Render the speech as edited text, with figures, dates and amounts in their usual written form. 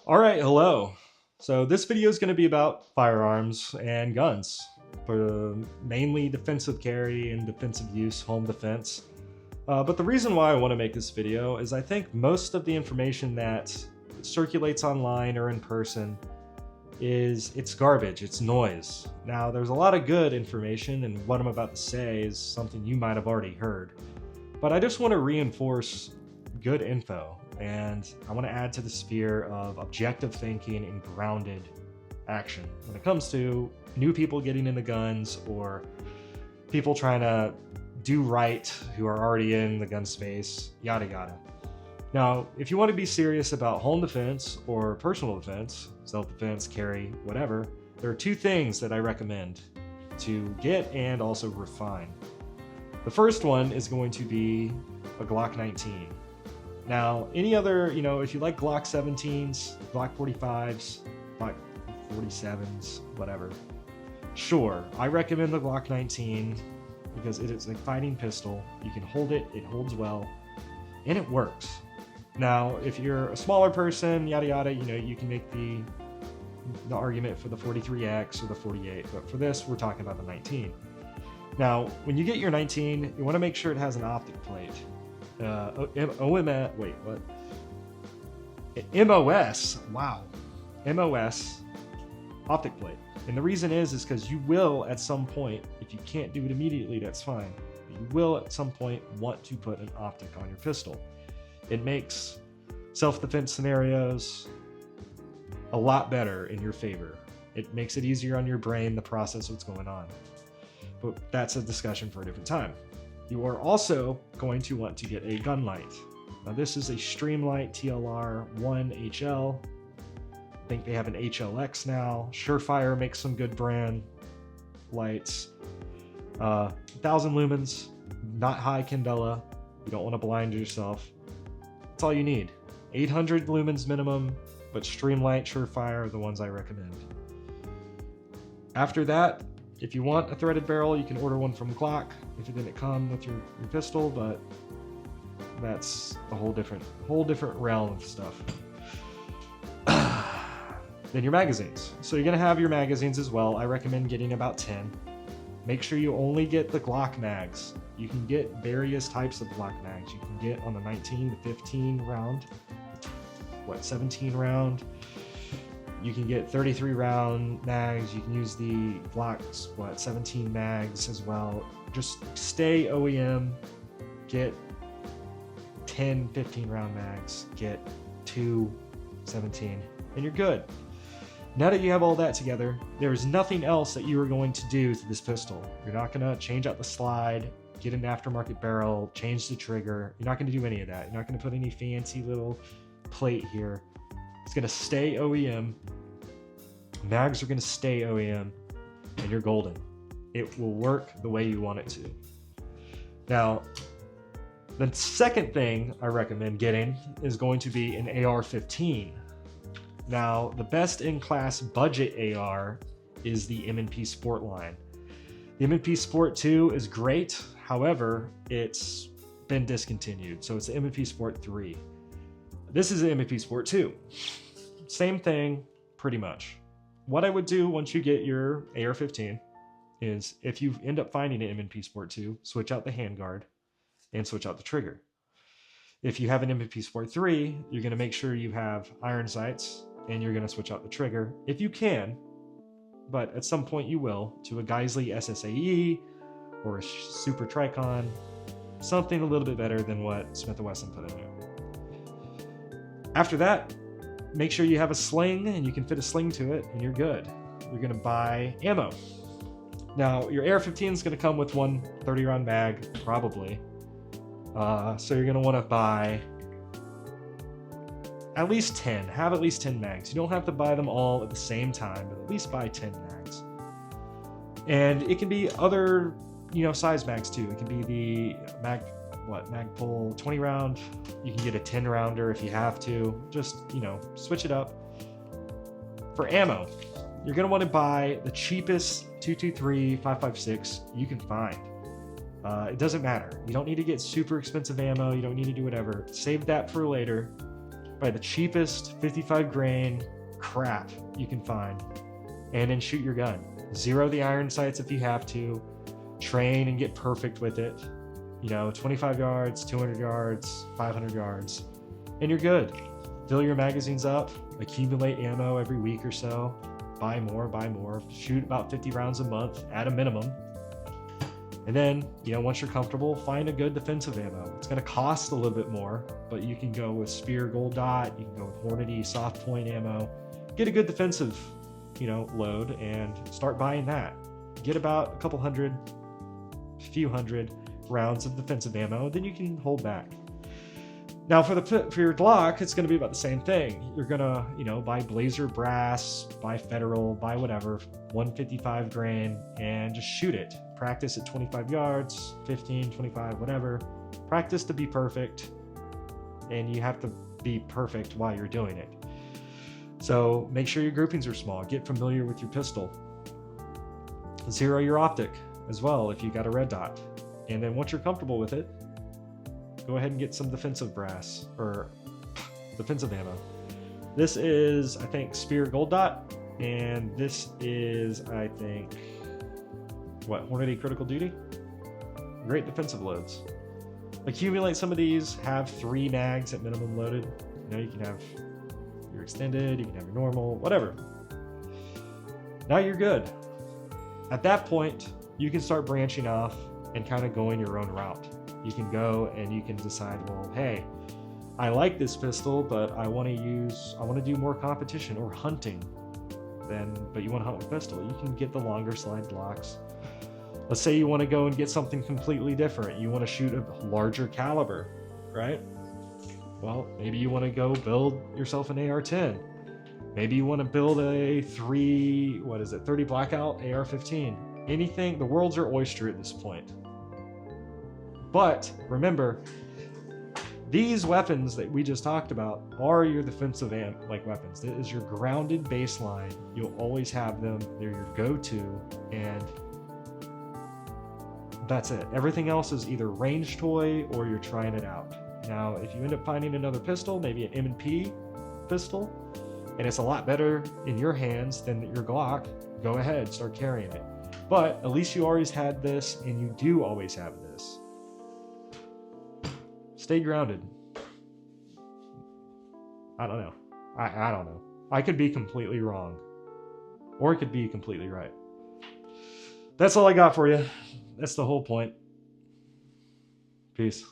All right, hello. So this video is going to be about firearms and guns for mainly defensive carry and defensive use, home defense. But the reason why I want to make this video is I think most of the information that circulates online or in person it's garbage, it's noise. Now, there's a lot of good information, and what I'm about to say is something you might have already heard. But I just want to reinforce good info, and I want to add to the sphere of objective thinking and grounded action when it comes to new people getting into guns or people trying to do right who are already in the gun space, yada yada. Now, if you want to be serious about home defense or personal defense, self-defense, carry, whatever, there are two things that I recommend to get and also refine. The first one is going to be a Glock 19. Now, any other, if you like Glock 17s, Glock 45s, Glock 47s, whatever, sure, I recommend the Glock 19 because it is a fighting pistol. You can hold it, it holds well, and it works. Now, if you're a smaller person, yada yada, you can make the argument for the 43X or the 48, but for this, we're talking about the 19. Now, when you get your 19, you want to make sure it has an optic plate. MOS, wow. MOS optic plate. And the reason is because you will at some point, if you can't do it immediately, that's fine. But you will at some point want to put an optic on your pistol. It makes self-defense scenarios a lot better in your favor. It makes it easier on your brain to process what's going on. But that's a discussion for a different time. You are also going to want to get a gun light. Now this is a Streamlight TLR 1 HL. I think they have an HLX now. Surefire makes some good brand lights. 1,000 lumens, not high candela. You don't want to blind yourself. That's all you need. 800 lumens minimum, but Streamlight, Surefire are the ones I recommend. After that, if you want a threaded barrel, you can order one from Glock if it didn't come with your pistol, but that's a whole different realm of stuff. Then your magazines. So you're gonna have your magazines as well. I recommend getting about 10. Make sure you only get the Glock mags. You can get various types of Glock mags. You can get on the 19 to 15 round, 17 round. You can get 33 round mags. You can use the Glock's 17 mags as well. Just stay OEM, get 10, 15 round mags, get 2 17, and you're good. Now that you have all that together, there is nothing else that you are going to do to this pistol. You're not going to change out the slide, get an aftermarket barrel, change the trigger. You're not going to do any of that. You're not going to put any fancy little plate here. It's going to stay OEM. Mags are going to stay OEM, and you're golden. It will work the way you want it to. Now, the second thing I recommend getting is going to be an AR-15. Now, the best in-class budget AR is the M&P Sport line. The M&P Sport 2 is great, however, it's been discontinued, so it's the M&P Sport 3. This is the M&P Sport 2. Same thing, pretty much. What I would do once you get your AR-15 is, if you end up finding an M&P Sport 2, switch out the handguard and switch out the trigger. If you have an M&P Sport 3, you're going to make sure you have iron sights, and you're going to switch out the trigger if you can, but at some point you will, to a Geissele SSAE or a Super Tricon, something a little bit better than what Smith & Wesson put in there. After that, make sure you have a sling and you can fit a sling to it, and you're good. You're going to buy ammo. Now, your AR-15 is going to come with one 30-round mag, probably. So you're going to want to buy at least 10. Have at least 10 mags. You don't have to buy them all at the same time, but at least buy 10 mags. And it can be other, size mags too. It can be the Magpul 20 round. You can get a 10 rounder if you have to. Just, switch it up. For ammo, you're going to want to buy the cheapest 223 5.56 you can find. It doesn't matter. You don't need to get super expensive ammo. You don't need to do whatever. Save that for later. buy the cheapest 55 grain crap you can find, and then shoot your gun. Zero the iron sights if you have to. Train and get perfect with it. 25 yards, 200 yards, 500 yards, and you're good. Fill your magazines up, accumulate ammo every week or so, buy more, shoot about 50 rounds a month at a minimum. And then, once you're comfortable, find a good defensive ammo. It's going to cost a little bit more, but you can go with Speer Gold Dot, you can go with Hornady soft point ammo, get a good defensive, load, and start buying that. Get about a few hundred rounds of defensive ammo, then you can hold back. Now for your Glock, it's going to be about the same thing. You're going to, buy Blazer brass, buy Federal, buy whatever, 155 grain, and just shoot it. Practice at 25 yards, 15, 25, whatever. Practice to be perfect, and you have to be perfect while you're doing it. So make sure your groupings are small. Get familiar with your pistol. Zero your optic as well if you got a red dot. And then once you're comfortable with it, go ahead and get some defensive brass or defensive ammo. This is, I think, Speer Gold Dot, and this is, I think, Hornady Critical Duty? Great defensive loads. Accumulate some of these, have 3 mags at minimum loaded. You can have your extended, you can have your normal, whatever. Now you're good. At that point, you can start branching off and kind of going your own route. You can go and you can decide, well, hey, I like this pistol, but I want to do more competition or hunting. But you want to hunt with pistol. You can get the longer slide Glocks. Let's say you want to go and get something completely different. You want to shoot a larger caliber, right? Well, maybe you want to go build yourself an AR-10. Maybe you want to build a 30 Blackout AR-15. Anything, the world's your oyster at this point. But remember, these weapons that we just talked about are your defensive weapons. That is your grounded baseline. You'll always have them. They're your go-to, and that's it. Everything else is either range toy or you're trying it out. Now, if you end up finding another pistol, maybe an M&P pistol, and it's a lot better in your hands than your Glock, go ahead, start carrying it. But at least you always had this, and you do always have this. Stay grounded. I don't know. I don't know. I could be completely wrong. Or it could be completely right. That's all I got for you. That's the whole point. Peace.